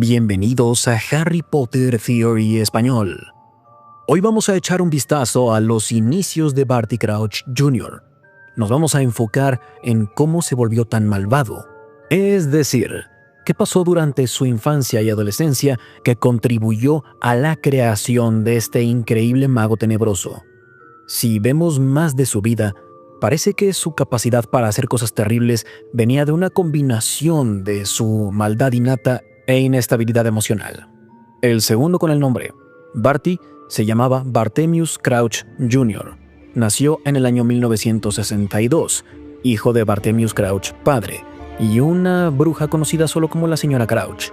Bienvenidos a Harry Potter Theory Español. Hoy vamos a echar un vistazo a los inicios de Barty Crouch Jr. Nos vamos a enfocar en cómo se volvió tan malvado. Es decir, qué pasó durante su infancia y adolescencia que contribuyó a la creación de este increíble mago tenebroso. Si vemos más de su vida, parece que su capacidad para hacer cosas terribles venía de una combinación de su maldad innata e inestabilidad emocional. El segundo con el nombre, Barty, se llamaba Barthemius Crouch Jr. Nació en el año 1962, hijo de Barthemius Crouch padre, y una bruja conocida solo como la señora Crouch.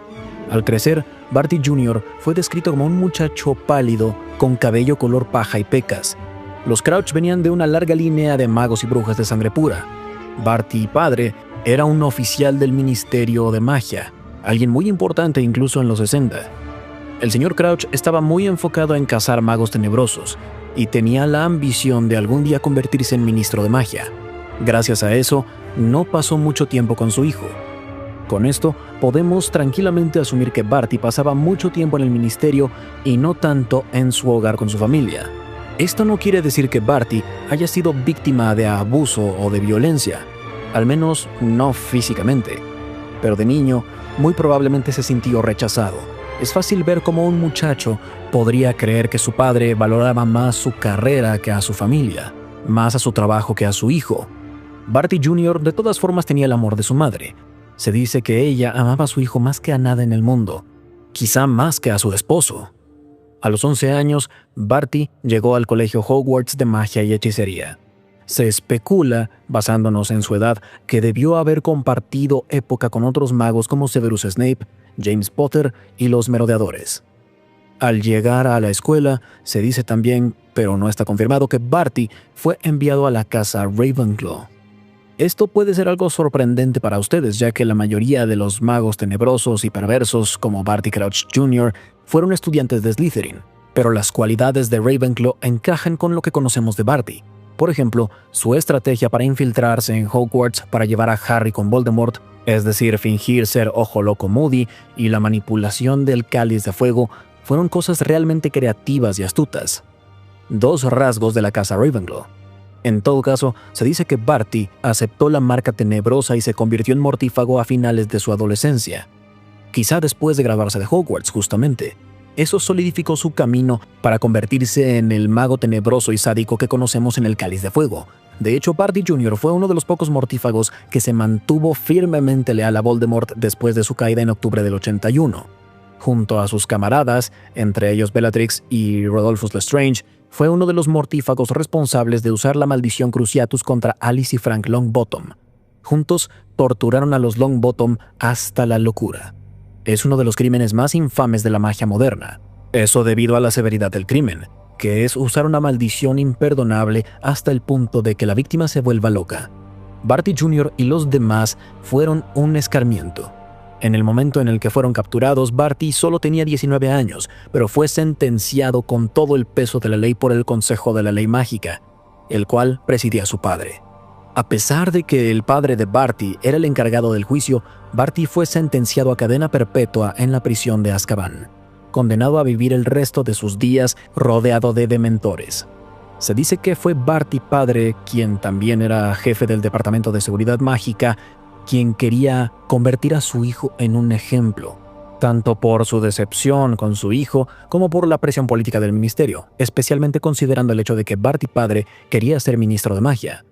Al crecer, Barty Jr. fue descrito como un muchacho pálido con cabello color paja y pecas. Los Crouch venían de una larga línea de magos y brujas de sangre pura. Barty padre era un oficial del Ministerio de Magia, alguien muy importante incluso en los 60. El señor Crouch estaba muy enfocado en cazar magos tenebrosos y tenía la ambición de algún día convertirse en ministro de magia. Gracias a eso, no pasó mucho tiempo con su hijo. Con esto, podemos tranquilamente asumir que Barty pasaba mucho tiempo en el ministerio y no tanto en su hogar con su familia. Esto no quiere decir que Barty haya sido víctima de abuso o de violencia, al menos no físicamente, pero de niño muy probablemente se sintió rechazado. Es fácil ver cómo un muchacho podría creer que su padre valoraba más su carrera que a su familia, más a su trabajo que a su hijo. Barty Jr. de todas formas tenía el amor de su madre. Se dice que ella amaba a su hijo más que a nada en el mundo, quizá más que a su esposo. A los 11 años, Barty llegó al colegio Hogwarts de magia y hechicería. Se especula, basándonos en su edad, que debió haber compartido época con otros magos como Severus Snape, James Potter y los Merodeadores. Al llegar a la escuela, se dice también, pero no está confirmado, que Barty fue enviado a la casa Ravenclaw. Esto puede ser algo sorprendente para ustedes, ya que la mayoría de los magos tenebrosos y perversos como Barty Crouch Jr. fueron estudiantes de Slytherin, pero las cualidades de Ravenclaw encajan con lo que conocemos de Barty. Por ejemplo, su estrategia para infiltrarse en Hogwarts para llevar a Harry con Voldemort, es decir, fingir ser Ojo Loco Moody, y la manipulación del Cáliz de Fuego fueron cosas realmente creativas y astutas. Dos rasgos de la casa Ravenclaw. En todo caso, se dice que Barty aceptó la marca tenebrosa y se convirtió en mortífago a finales de su adolescencia. Quizá después de graduarse de Hogwarts, justamente. Eso solidificó su camino para convertirse en el mago tenebroso y sádico que conocemos en el Cáliz de Fuego. De hecho, Barty Jr. fue uno de los pocos mortífagos que se mantuvo firmemente leal a Voldemort después de su caída en octubre del 81. Junto a sus camaradas, entre ellos Bellatrix y Rodolphus Lestrange, fue uno de los mortífagos responsables de usar la maldición Cruciatus contra Alice y Frank Longbottom. Juntos torturaron a los Longbottom hasta la locura. Es uno de los crímenes más infames de la magia moderna. Eso debido a la severidad del crimen, que es usar una maldición imperdonable hasta el punto de que la víctima se vuelva loca. Barty Jr. y los demás fueron un escarmiento. En el momento en el que fueron capturados, Barty solo tenía 19 años, pero fue sentenciado con todo el peso de la ley por el Consejo de la Ley Mágica, el cual presidía su padre. A pesar de que el padre de Barty era el encargado del juicio, Barty fue sentenciado a cadena perpetua en la prisión de Azkaban, condenado a vivir el resto de sus días rodeado de dementores. Se dice que fue Barty padre, quien también era jefe del Departamento de Seguridad Mágica, quien quería convertir a su hijo en un ejemplo, tanto por su decepción con su hijo como por la presión política del ministerio, especialmente considerando el hecho de que Barty padre quería ser ministro de magia.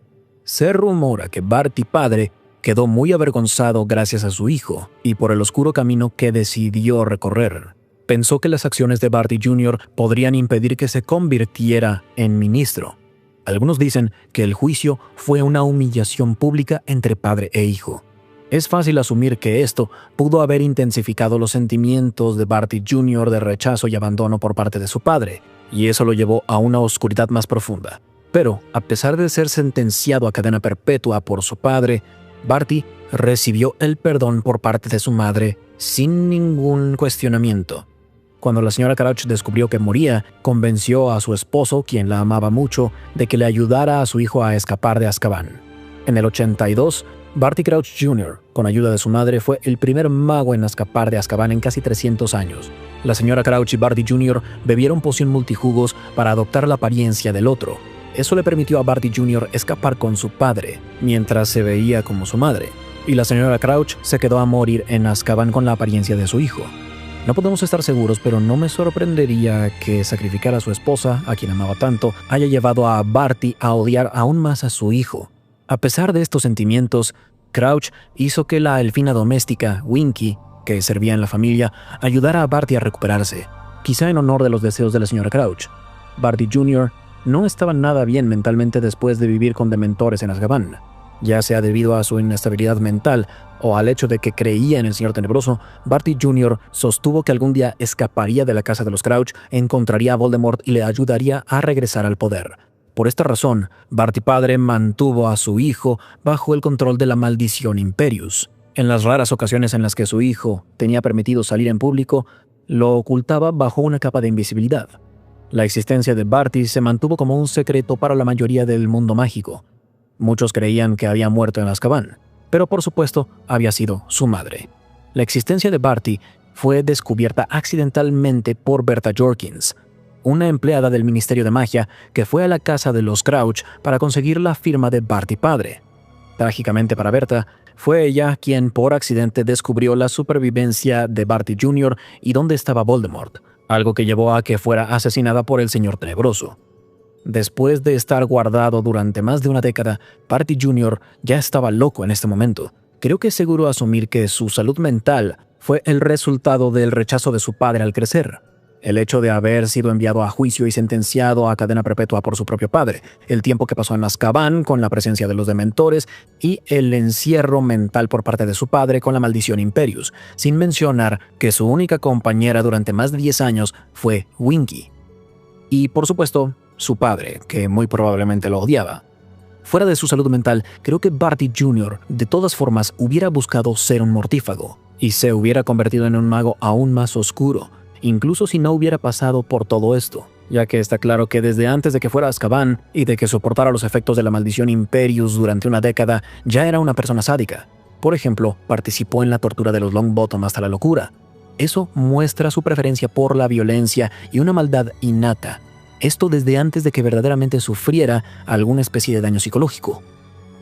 Se rumora que Barty padre quedó muy avergonzado gracias a su hijo y por el oscuro camino que decidió recorrer. Pensó que las acciones de Barty Jr. podrían impedir que se convirtiera en ministro. Algunos dicen que el juicio fue una humillación pública entre padre e hijo. Es fácil asumir que esto pudo haber intensificado los sentimientos de Barty Jr. de rechazo y abandono por parte de su padre, y eso lo llevó a una oscuridad más profunda. Pero, a pesar de ser sentenciado a cadena perpetua por su padre, Barty recibió el perdón por parte de su madre sin ningún cuestionamiento. Cuando la señora Crouch descubrió que moría, convenció a su esposo, quien la amaba mucho, de que le ayudara a su hijo a escapar de Azkaban. En el 82, Barty Crouch Jr., con ayuda de su madre, fue el primer mago en escapar de Azkaban en casi 300 años. La señora Crouch y Barty Jr. bebieron poción multijugos para adoptar la apariencia del otro. Eso le permitió a Barty Jr. escapar con su padre, mientras se veía como su madre. Y la señora Crouch se quedó a morir en Azkaban con la apariencia de su hijo. No podemos estar seguros, pero no me sorprendería que sacrificar a su esposa, a quien amaba tanto, haya llevado a Barty a odiar aún más a su hijo. A pesar de estos sentimientos, Crouch hizo que la elfina doméstica, Winky, que servía en la familia, ayudara a Barty a recuperarse, quizá en honor de los deseos de la señora Crouch. Barty Jr. no estaba nada bien mentalmente después de vivir con dementores en Azkaban. Ya sea debido a su inestabilidad mental o al hecho de que creía en el Señor Tenebroso, Barty Jr. sostuvo que algún día escaparía de la casa de los Crouch, encontraría a Voldemort y le ayudaría a regresar al poder. Por esta razón, Barty padre mantuvo a su hijo bajo el control de la maldición Imperius. En las raras ocasiones en las que su hijo tenía permitido salir en público, lo ocultaba bajo una capa de invisibilidad. La existencia de Barty se mantuvo como un secreto para la mayoría del mundo mágico. Muchos creían que había muerto en Azkaban, pero por supuesto había sido su madre. La existencia de Barty fue descubierta accidentalmente por Berta Jorkins, una empleada del Ministerio de Magia que fue a la casa de los Crouch para conseguir la firma de Barty padre. Trágicamente para Berta, fue ella quien por accidente descubrió la supervivencia de Barty Jr. y dónde estaba Voldemort, algo que llevó a que fuera asesinada por el Señor Tenebroso. Después de estar guardado durante más de una década, Barty Jr. ya estaba loco en este momento. Creo que es seguro asumir que su salud mental fue el resultado del rechazo de su padre al crecer. El hecho de haber sido enviado a juicio y sentenciado a cadena perpetua por su propio padre, el tiempo que pasó en Azkaban con la presencia de los dementores y el encierro mental por parte de su padre con la maldición Imperius, sin mencionar que su única compañera durante más de 10 años fue Winky. Y por supuesto, su padre, que muy probablemente lo odiaba. Fuera de su salud mental, creo que Barty Jr. de todas formas hubiera buscado ser un mortífago y se hubiera convertido en un mago aún más oscuro, incluso si no hubiera pasado por todo esto, ya que está claro que desde antes de que fuera a Azkaban y de que soportara los efectos de la maldición Imperius durante una década, ya era una persona sádica. Por ejemplo, participó en la tortura de los Longbottom hasta la locura. Eso muestra su preferencia por la violencia y una maldad innata. Esto desde antes de que verdaderamente sufriera alguna especie de daño psicológico.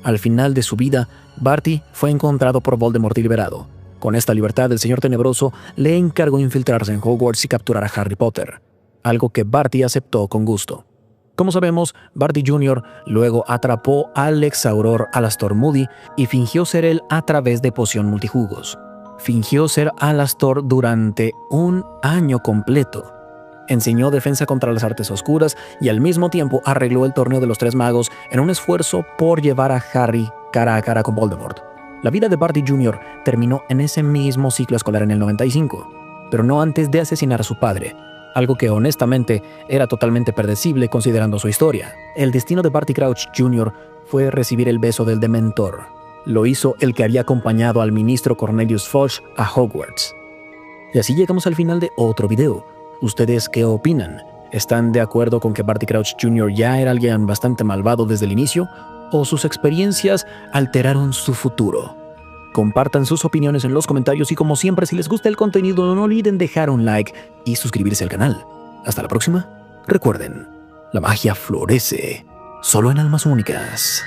Al final de su vida, Barty fue encontrado por Voldemort y liberado. Con esta libertad, el Señor Tenebroso le encargó infiltrarse en Hogwarts y capturar a Harry Potter, algo que Barty aceptó con gusto. Como sabemos, Barty Jr. luego atrapó al exauror Alastor Moody y fingió ser él a través de poción multijugos. Fingió ser Alastor durante un año completo. Enseñó defensa contra las artes oscuras y al mismo tiempo arregló el torneo de los Tres Magos en un esfuerzo por llevar a Harry cara a cara con Voldemort. La vida de Barty Jr. terminó en ese mismo ciclo escolar en el 95, pero no antes de asesinar a su padre, algo que honestamente era totalmente predecible considerando su historia. El destino de Barty Crouch Jr. fue recibir el beso del Dementor. Lo hizo el que había acompañado al ministro Cornelius Fudge a Hogwarts. Y así llegamos al final de otro video. ¿Ustedes qué opinan? ¿Están de acuerdo con que Barty Crouch Jr. ya era alguien bastante malvado desde el inicio? ¿O sus experiencias alteraron su futuro? Compartan sus opiniones en los comentarios y como siempre, si les gusta el contenido, no olviden dejar un like y suscribirse al canal. Hasta la próxima. Recuerden, la magia florece solo en almas únicas.